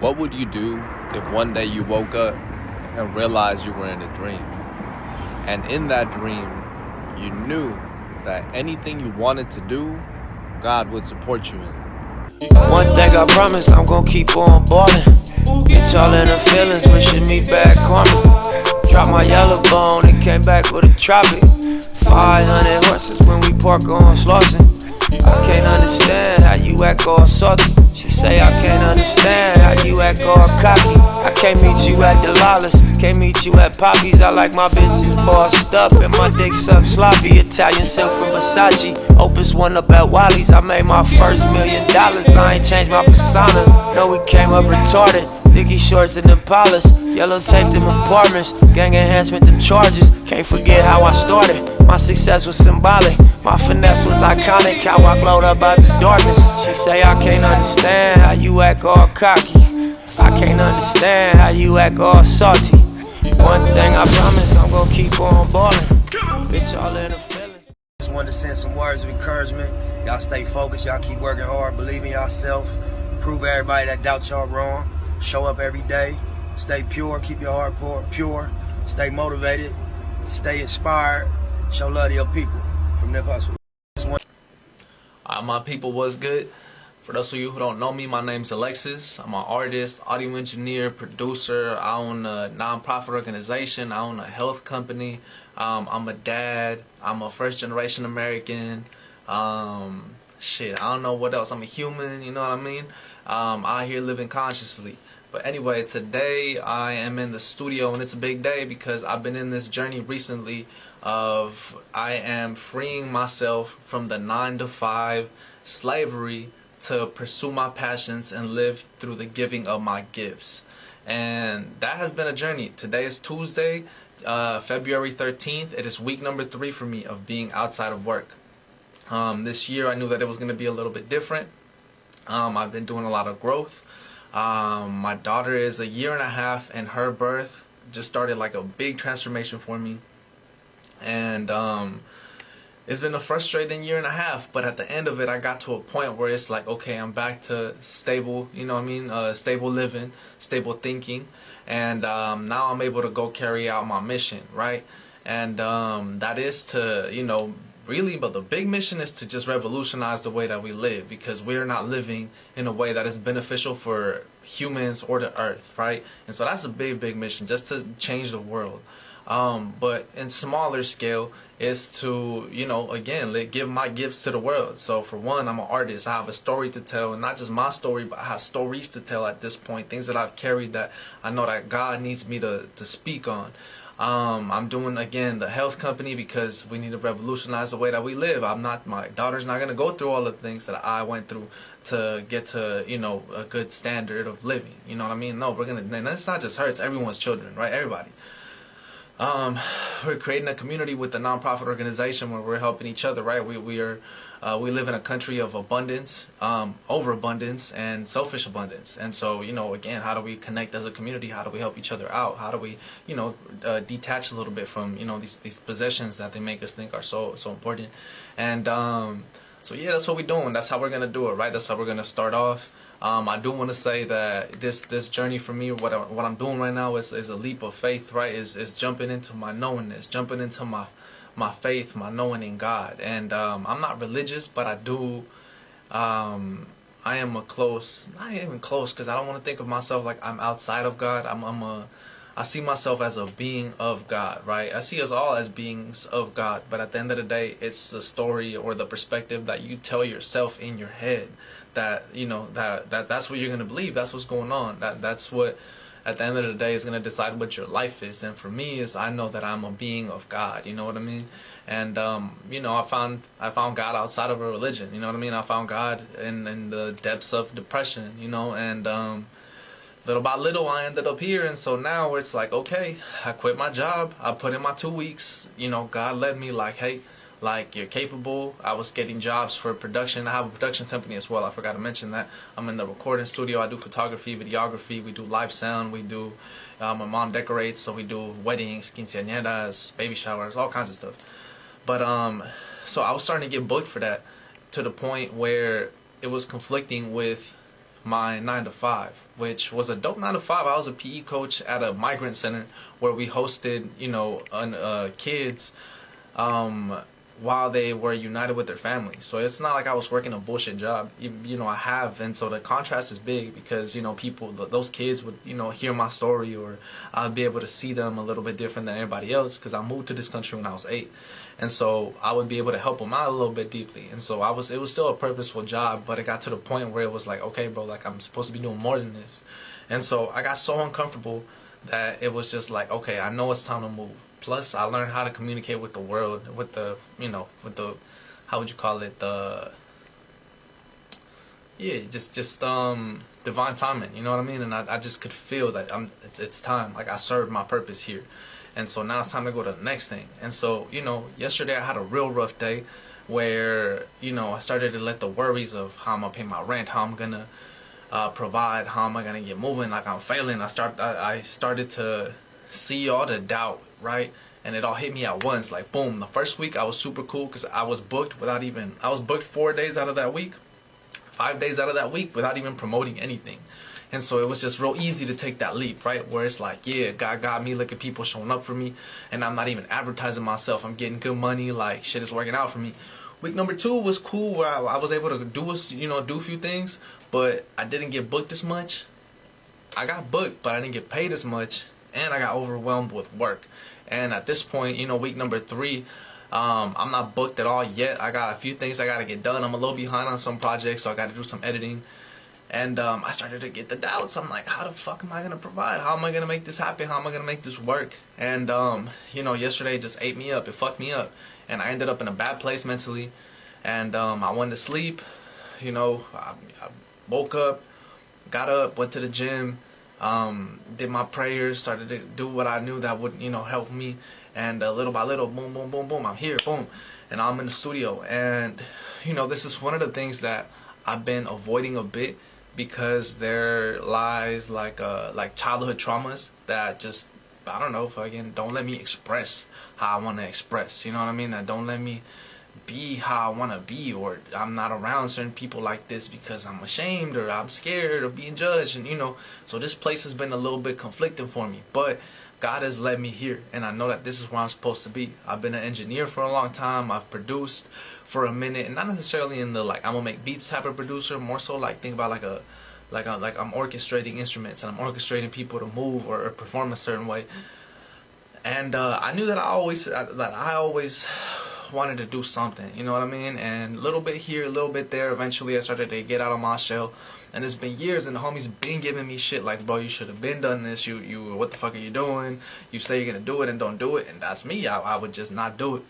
What would you do if one day you woke up and realized you were in a dream? And in that dream, you knew that anything you wanted to do, God would support you in. One thing I promise, I'm gon' keep on ballin'. Get y'all in the feelings, wishing me back on me. Dropped my yellow bone and came back with a tropic. 500 horses when we park on Slauson. I can't understand how you act all salty. She say I can't understand how you act all cocky. I can't meet you at Delilah's, can't meet you at Poppy's. I like my bitches bossed up and my dick sucked sloppy. Italian silk from Versace, Opus one up at Wally's. I made my first $1 million, I ain't changed my persona. No, we came up retarded, Dickie shorts and Impalas. Yellow tape them apartments, gang enhancement them charges. Can't forget how I started, my success was symbolic. My finesse was iconic, how I glowed up out the darkness. She say I can't understand how you act all cocky. I can't understand how you act all salty. One thing I promise, I'm gon' keep on ballin'. Bitch, all in the feeling. Just wanted to send some words of encouragement. Y'all stay focused, y'all keep working hard, believe in yourself. Prove everybody that doubts y'all wrong. Show up every day, stay pure, keep your heart pure. Stay motivated, stay inspired, show love to your people. From Nip Hussle. My people, what's good? For those of you who don't know me, my name's Alexis. I'm an artist, audio engineer, producer. I own a non-profit organization. I own a health company. I'm a dad. I'm a first-generation American. I don't know what else. I'm a human, you know what I mean? Out here living consciously. But anyway, today I am in the studio, and it's a big day because I've been in this journey recently of I am freeing myself from the 9-to-5 slavery to pursue my passions and live through the giving of my gifts. And that has been a journey. Today is Tuesday, February 13th. It is week number 3 for me of being outside of work. This year I knew that it was going to be a little bit different. I've been doing a lot of growth. My daughter is 1.5 years, and her birth just started like a big transformation for me. And it's been a frustrating 1.5 years, but at the end of it, I got to a point where it's like, okay, I'm back to stable, you know what I mean? Stable living, stable thinking. And now I'm able to go carry out my mission, right? And that is to, really, but the big mission is to just revolutionize the way that we live, because we're not living in a way that is beneficial for humans or the earth, right? And so that's a big mission, just to change the world. But in smaller scale is to, again, give my gifts to the world. So for one, I'm an artist. I have a story to tell, and not just my story, but I have stories to tell at this point, things that I've carried that I know that God needs me to speak on. I'm doing, again, the health company because we need to revolutionize the way that we live. My daughter's not going to go through all the things that I went through to get to, a good standard of living. You know what I mean? No, and it's not just her, it's everyone's children, right? Everybody. We're creating a community with a nonprofit organization where we're helping each other, right? We live in a country of abundance, overabundance, and selfish abundance. And so, again, how do we connect as a community? How do we help each other out? How do we, detach a little bit from, these possessions that they make us think are so important? And so yeah, that's what we're doing. That's how we're gonna do it, right? That's how we're gonna start off. I do want to say that this journey for me, what I'm doing right now is a leap of faith, right? Is jumping into my knowingness, jumping into my faith, my knowing in God. And I'm not religious, but I do. I am not even close, because I don't want to think of myself like I'm outside of God. I see myself as a being of God, right? I see us all as beings of God, but at the end of the day, it's the story or the perspective that you tell yourself in your head that, that's what you're going to believe. That's what's going on. That's what, at the end of the day, is going to decide what your life is. And for me, I know that I'm a being of God, you know what I mean? And, I found God outside of a religion, you know what I mean? I found God in the depths of depression, and, little by little I ended up here. And so now it's like, okay, I quit my job, I put in my 2 weeks, God led me like, hey, like, you're capable. I was getting jobs for production. I have a production company as well, I forgot to mention that. I'm in the recording studio. I do photography, videography, we do live sound, we do, my mom decorates, so we do weddings, quinceañeras, baby showers, all kinds of stuff. But so I was starting to get booked for that, to the point where it was conflicting with my 9 to 5, which was a dope 9 to 5. I was a PE coach at a migrant center where we hosted, kids while they were united with their family. So it's not like I was working a bullshit job. I have, and so the contrast is big because, those kids would, hear my story, or I'd be able to see them a little bit different than everybody else because I moved to this country when I was 8. And so I would be able to help them out a little bit deeply. And so it was still a purposeful job, but it got to the point where it was like, okay, bro, like I'm supposed to be doing more than this. And so I got so uncomfortable that it was just like, okay, I know it's time to move. Plus, I learned how to communicate with the world, with the, how would you call it, divine timing, you know what I mean? And I just could feel that it's time, like I served my purpose here. And so now it's time to go to the next thing. And so, yesterday I had a real rough day where, I started to let the worries of how I'm going to pay my rent, how I'm going to provide, how am I going to get moving, like I'm failing. I started to see all the doubt, right? And it all hit me at once, like boom. The first week I was super cool because I was booked I was booked 4 days out of that week, 5 days out of that week without even promoting anything. And so it was just real easy to take that leap, right? Where it's like, yeah, God got me, look at people showing up for me, and I'm not even advertising myself. I'm getting good money, like shit is working out for me. Week number 2 was cool where I was able to do a few things, but I didn't get booked as much. I got booked, but I didn't get paid as much, and I got overwhelmed with work. And at this point, week number 3, I'm not booked at all yet. I got a few things I got to get done. I'm a little behind on some projects, so I got to do some editing. And I started to get the doubts. I'm like, how the fuck am I going to provide? How am I going to make this happen? How am I going to make this work? And, yesterday just ate me up. It fucked me up. And I ended up in a bad place mentally. And I went to sleep. I woke up, got up, went to the gym, did my prayers, started to do what I knew that would, help me. And little by little, boom, boom, boom, boom, I'm here, boom. And I'm in the studio. And, this is one of the things that I've been avoiding a bit, because there lies like childhood traumas that just, I don't know, fucking don't let me express how I want to express, you know what I mean? That don't let me be how I want to be, or I'm not around certain people like this because I'm ashamed or I'm scared of being judged. And so this place has been a little bit conflicting for me, but God has led me here, and I know that this is where I'm supposed to be. I've been an engineer for a long time. I've produced for a minute, and not necessarily in the I'm gonna make beats type of producer. More so think about like I'm orchestrating instruments, and I'm orchestrating people to move or perform a certain way. And I knew that I always wanted to do something, you know what I mean? And a little bit here, a little bit there. Eventually I started to get out of my shell. And it's been years, and the homies been giving me shit like, bro, you should have been done this. You what the fuck are you doing? You say you're gonna do it and don't do it. And that's me. I would just not do it.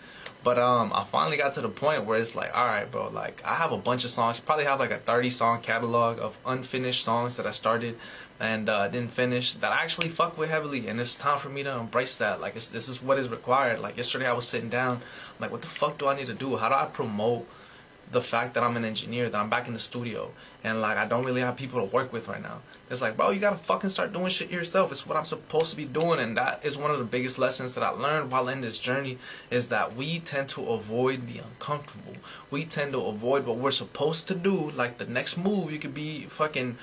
But I finally got to the point where it's like, all right, bro, like I have a bunch of songs. Probably have like a 30-song catalog of unfinished songs that I started and didn't finish, that I actually fuck with heavily. And it's time for me to embrace that. Like this is what is required. Like yesterday I was sitting down, I'm like, what the fuck do I need to do? How do I promote the fact that I'm an engineer, that I'm back in the studio, and like I don't really have people to work with right now? It's like, bro, you gotta fucking start doing shit yourself. It's what I'm supposed to be doing. And that is one of the biggest lessons that I learned while in this journey, is that we tend to avoid the uncomfortable. We tend to avoid what we're supposed to do. Like the next move, you could be fucking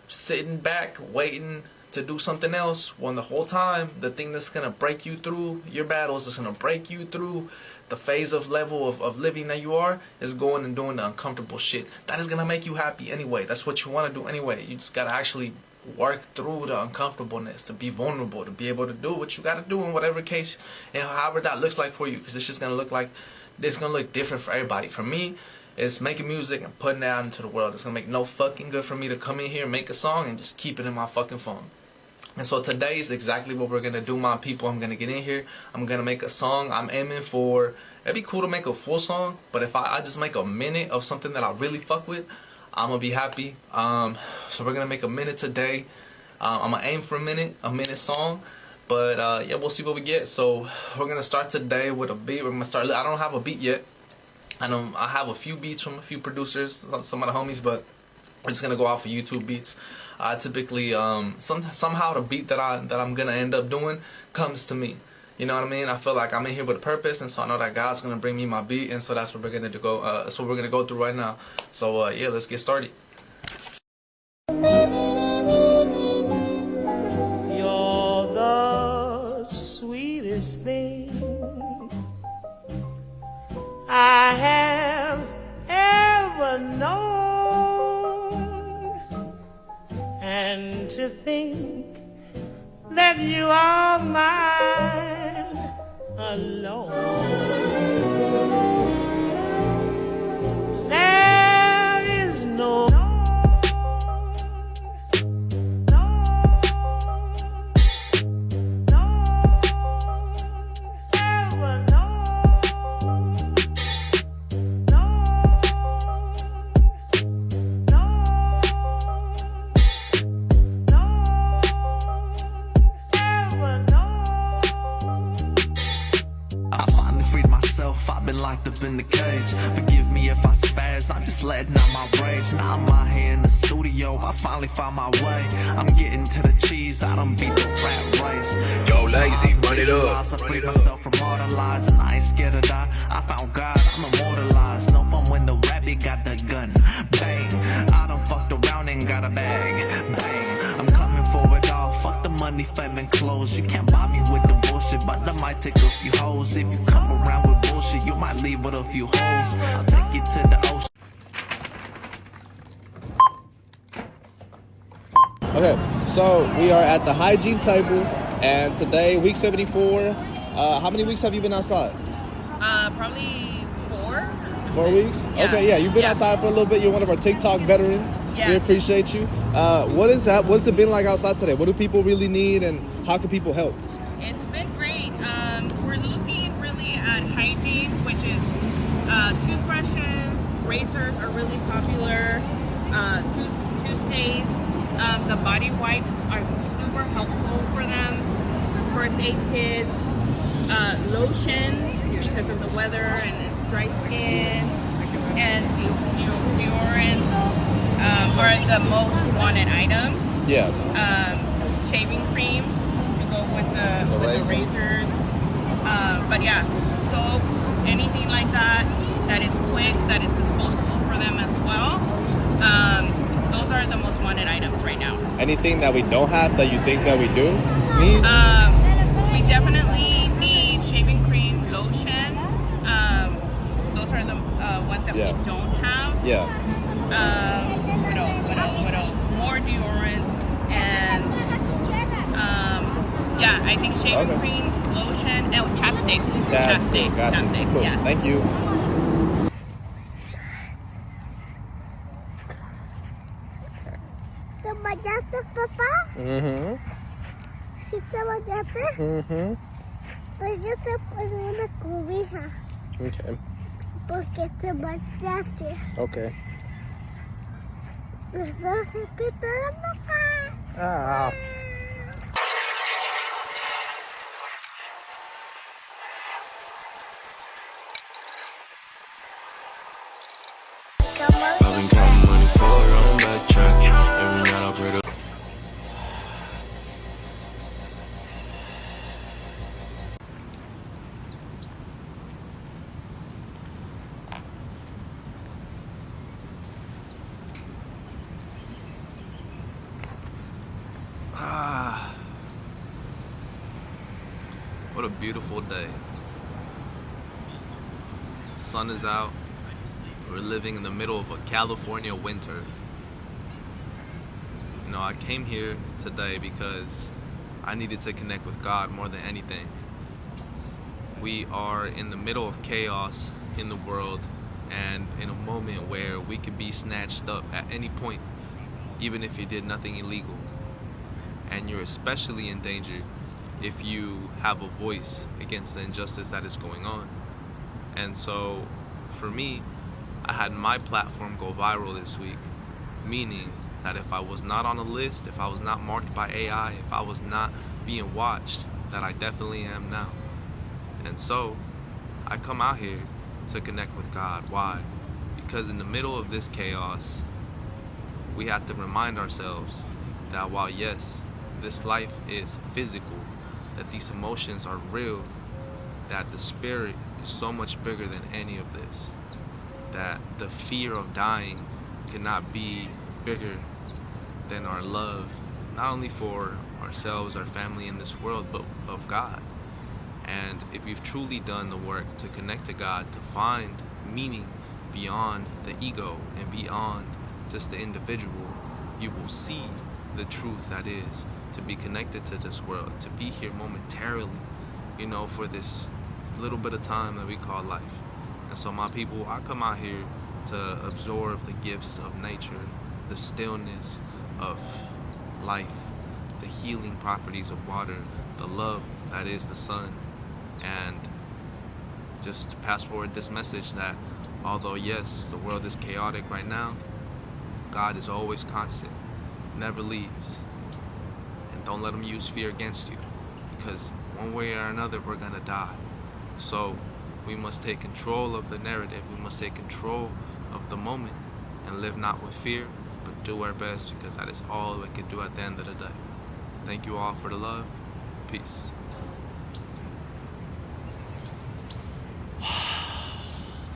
sitting back waiting to do something else, when the whole time the thing that's gonna break you through your battles, is gonna break you through the phase of level of living that you are, is going and doing the uncomfortable shit that is gonna make you happy anyway. That's what you want to do anyway. You just gotta actually work through the uncomfortableness, to be vulnerable, to be able to do what you gotta do in whatever case and however that looks like for you, because it's just gonna look like, it's gonna look different for everybody. For me, it's making music and putting it out into the world. It's gonna make no fucking good for me to come in here, make a song, and just keep it in my fucking phone. And so today is exactly what we're gonna do, my people. I'm gonna get in here, I'm gonna make a song. I'm aiming for, it'd be cool to make a full song, but if I just make a minute of something that I really fuck with, I'm gonna be happy. So we're gonna make a minute today. I'm gonna aim for a minute song. But yeah, we'll see what we get. So we're gonna start today with a beat. We're gonna start, I don't have a beat yet. I have a few beats from a few producers, some of the homies, but we're just gonna go off of YouTube beats. Typically, somehow the beat that I'm gonna end up doing comes to me. You know what I mean? I feel like I'm in here with a purpose, and so I know that God's gonna bring me my beat, and so that's what we're gonna go. That's what we're gonna go through right now. So yeah, let's get started. And to think that you are mine alone. There is no I've been locked up in the cage. Forgive me if I spaz, I'm just letting out my rage. Now I'm out here in the studio, I finally found my way. I'm getting to the cheese, I done beat the rat race. Yo, Lazy, run it up. I freed myself from all the lies, and I ain't scared to die. I found God, I'm immortalized. No fun when the rabbit got the gun. Bang, I done fucked around and got a bag. Bang, I'm coming for it all. Fuck the money, fame, and clothes. You can't buy me with the bullshit, but I might take a few hoes. If you come around with bullshit, you might leave with a few holes. I'll take you to the ocean. Okay, so we are at the hygiene table, and today, week 74. How many weeks have you been outside? Probably 4. 4 weeks? Yeah. Okay, yeah, you've been outside for a little bit. You're one of our TikTok veterans. Yeah. We appreciate you. What is that? What's it been like outside today? What do people really need, and how can people help? It's been great. We're looking really at hygiene, which is toothbrushes, razors are really popular, toothpaste. The body wipes are super helpful for them. First aid kits, lotions because of the weather and dry skin, and deodorants are the most wanted items. Yeah. Shaving cream to go with the razors. But yeah, soaps, anything like that is quick, that is disposable for them as well. Those are the most wanted items right now. Anything that we don't have that you think that we do need? We definitely need shaving cream, lotion. Those are the ones that we don't have. Yeah. What else? More deodorants and yeah, I think shaving cream, lotion, and chapstick. Chapstick. Cool. Yeah. Thank you. ¿Te bañaste, papá? ¿Sí te bañaste? Pues yo te pongo una cobija. Okay. Porque te bañaste. Okay. Los dos se pintan la boca. Ah. I've been counting money for it on backtrack. Every night I pray to What a beautiful day. Sun is out. We're living in the middle of a California winter. You know, I came here today because I needed to connect with God more than anything. We are in the middle of chaos in the world, and in a moment where we could be snatched up at any point, even if you did nothing illegal. And you're especially in danger if you have a voice against the injustice that is going on. And so, for me, I had my platform go viral this week, meaning that if I was not on a list, if I was not marked by AI, if I was not being watched, that I definitely am now. And so, I come out here to connect with God. Why? Because in the middle of this chaos, we have to remind ourselves that while yes, this life is physical, that these emotions are real, that the spirit is so much bigger than any of this, that the fear of dying cannot be bigger than our love, not only for ourselves, our family in this world, but of God. And if you've truly done the work to connect to God, to find meaning beyond the ego and beyond just the individual, you will see the truth that is to be connected to this world, to be here momentarily, you know, for this little bit of time that we call life. And so my people, I come out here to absorb the gifts of nature, the stillness of life, the healing properties of water, the love that is the sun, and just to pass forward this message that although yes, the world is chaotic right now, God is always constant, never leaves. And don't let him use fear against you, because one way or another we're gonna die. So we must take control of the narrative, we must take control of the moment and live not with fear, but do our best, because that is all we can do at the end of the day. Thank you all for the love. Peace.